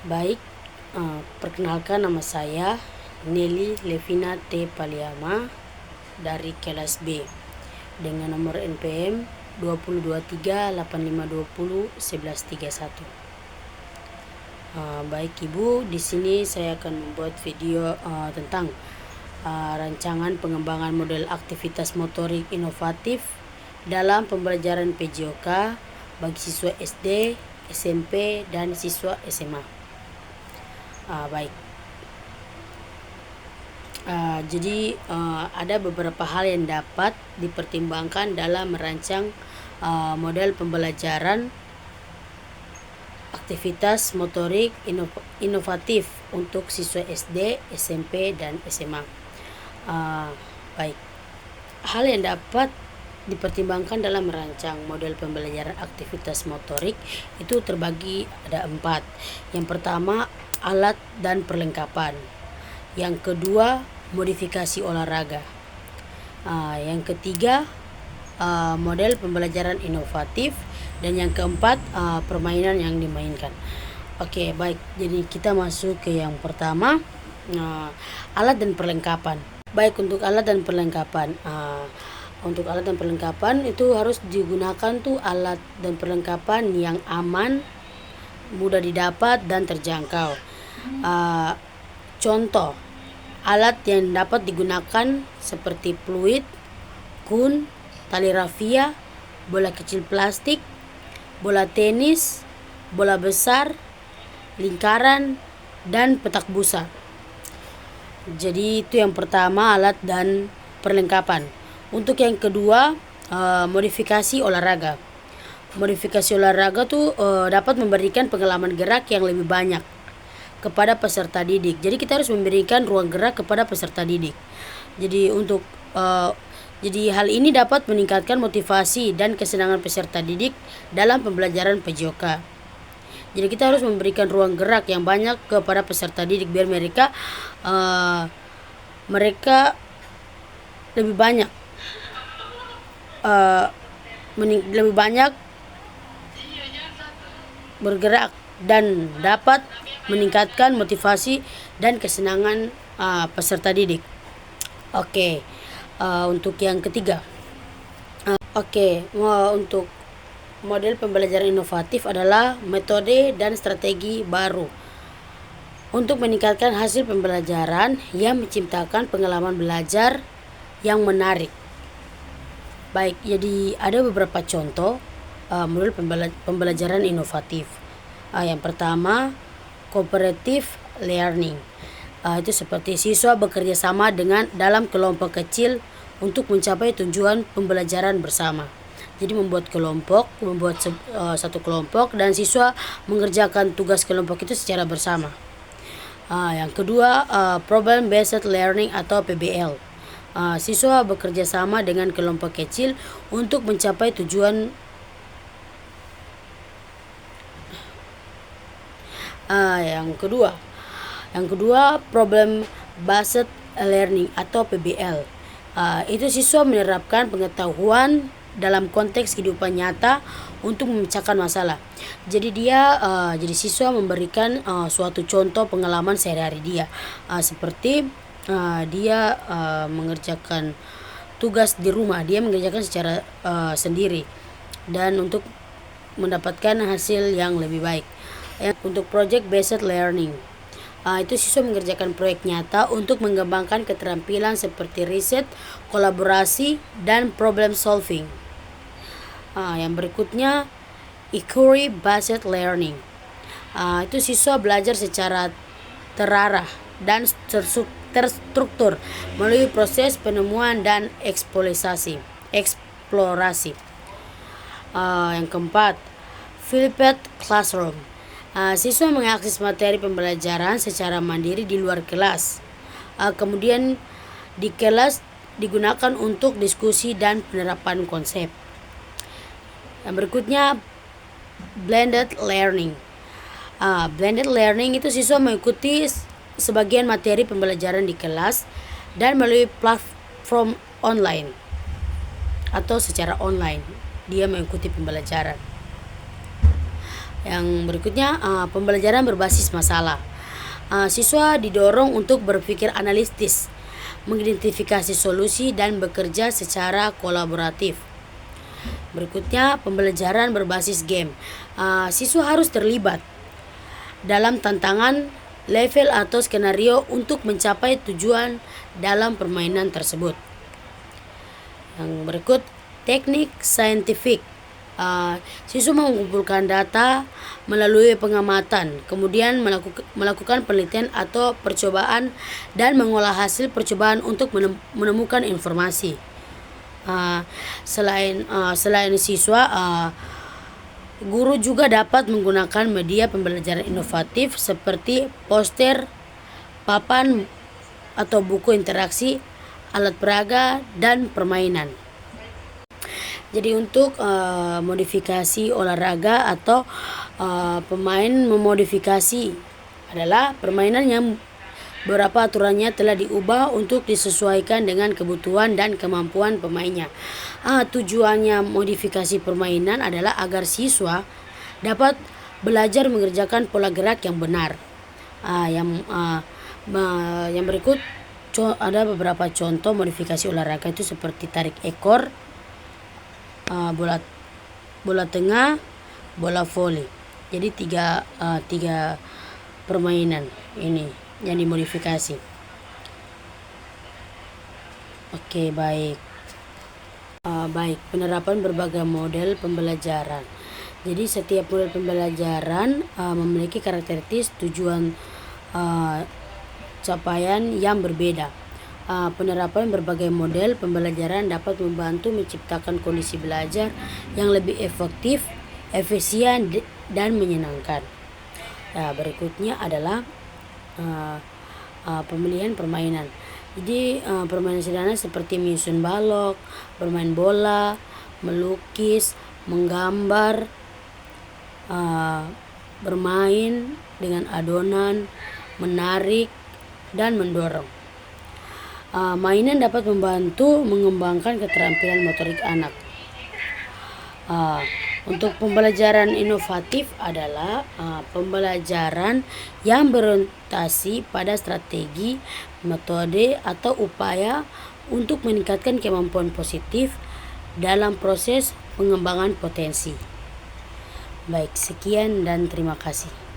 Baik, perkenalkan nama saya Nelly Levina T. Paliama dari kelas B dengan nomor NPM 202385201131. Baik Ibu, di sini saya akan membuat video tentang rancangan pengembangan model aktivitas motorik inovatif dalam pembelajaran PJOK bagi siswa SD, SMP, dan siswa SMA. Baik. Jadi ada beberapa hal yang dapat dipertimbangkan dalam merancang model pembelajaran aktivitas motorik inovatif untuk siswa SD, SMP, dan SMA. Baik. Hal yang dapat dipertimbangkan dalam merancang model pembelajaran aktivitas motorik itu terbagi ada 4. Yang pertama, alat dan perlengkapan. Yang kedua, modifikasi olahraga. Yang ketiga, model pembelajaran inovatif. Dan yang keempat, permainan yang dimainkan. Oke, baik. Jadi kita masuk ke yang pertama, alat dan perlengkapan. Baik, untuk alat dan perlengkapan. Untuk alat dan perlengkapan itu harus digunakan tuh alat dan perlengkapan yang aman, mudah didapat dan terjangkau. Contoh alat yang dapat digunakan seperti fluid, kun, tali rafia, bola kecil plastik, bola tenis, bola besar, lingkaran, dan petak busa. Jadi itu yang pertama, alat dan perlengkapan. Untuk yang kedua, modifikasi olahraga. Modifikasi olahraga tuh dapat memberikan pengalaman gerak yang lebih banyak kepada peserta didik. Jadi kita harus memberikan ruang gerak kepada peserta didik. Jadi jadi hal ini dapat meningkatkan motivasi dan kesenangan peserta didik dalam pembelajaran PJOK. Jadi kita harus memberikan ruang gerak yang banyak kepada peserta didik biar mereka lebih banyak bergerak dan dapat meningkatkan motivasi dan kesenangan peserta didik. Oke, untuk yang ketiga. Untuk model pembelajaran inovatif adalah metode dan strategi baru untuk meningkatkan hasil pembelajaran yang menciptakan pengalaman belajar yang menarik. Baik, jadi ada beberapa contoh model pembelajaran inovatif. Yang pertama, cooperative learning. Itu seperti siswa bekerja sama dalam kelompok kecil untuk mencapai tujuan pembelajaran bersama. Jadi membuat satu kelompok dan siswa mengerjakan tugas kelompok itu secara bersama. Yang kedua, problem based learning atau PBL. Siswa bekerja sama dengan kelompok kecil untuk mencapai tujuan. Yang kedua, problem based learning atau PBL. Itu siswa menerapkan pengetahuan dalam konteks kehidupan nyata untuk memecahkan masalah. Jadi siswa memberikan suatu contoh pengalaman sehari-hari dia, seperti dia mengerjakan tugas di rumah, dia mengerjakan secara sendiri dan untuk mendapatkan hasil yang lebih baik. Untuk project based learning, itu siswa mengerjakan proyek nyata untuk mengembangkan keterampilan seperti riset, kolaborasi, dan problem solving. Yang berikutnya, inquiry based learning. Itu siswa belajar secara terarah dan terstruktur melalui proses penemuan dan eksplorasi. Yang keempat, flipped classroom. Siswa mengakses materi pembelajaran secara mandiri di luar kelas. Kemudian di kelas digunakan untuk diskusi dan penerapan konsep. Yang berikutnya, blended learning. Blended learning itu siswa mengikuti sebagian materi pembelajaran di kelas dan melalui platform online atau secara online dia mengikuti pembelajaran. Yang berikutnya, pembelajaran berbasis masalah. Siswa didorong untuk berpikir analitis, mengidentifikasi solusi, dan bekerja secara kolaboratif. Berikutnya, pembelajaran berbasis game. Siswa harus terlibat dalam tantangan, level, atau skenario untuk mencapai tujuan dalam permainan tersebut. Yang berikut, teknik saintifik. Siswa mengumpulkan data melalui pengamatan, kemudian melakukan penelitian atau percobaan dan mengolah hasil percobaan untuk menemukan informasi. Selain siswa, guru juga dapat menggunakan media pembelajaran inovatif seperti poster, papan atau buku interaksi, alat peraga, dan permainan. Jadi untuk modifikasi olahraga atau pemain memodifikasi adalah permainan yang beberapa aturannya telah diubah untuk disesuaikan dengan kebutuhan dan kemampuan pemainnya. Tujuannya modifikasi permainan adalah agar siswa dapat belajar mengerjakan pola gerak yang benar. Yang berikut ada beberapa contoh modifikasi olahraga itu seperti tarik ekor, bola tengah, bola voli. Jadi tiga permainan ini yang dimodifikasi. Oke, baik. Penerapan berbagai model pembelajaran. Jadi setiap model pembelajaran memiliki karakteristik tujuan capaian yang berbeda. Penerapan berbagai model pembelajaran dapat membantu menciptakan kondisi belajar yang lebih efektif, efisien, dan menyenangkan. Berikutnya adalah pemilihan permainan. Jadi permainan sederhana seperti menyusun balok, bermain bola, melukis, menggambar, bermain dengan adonan, menarik, dan mendorong. Mainan dapat membantu mengembangkan keterampilan motorik anak. Untuk pembelajaran inovatif adalah pembelajaran yang berorientasi pada strategi, metode, atau upaya untuk meningkatkan kemampuan positif dalam proses pengembangan potensi. Baik, sekian dan terima kasih.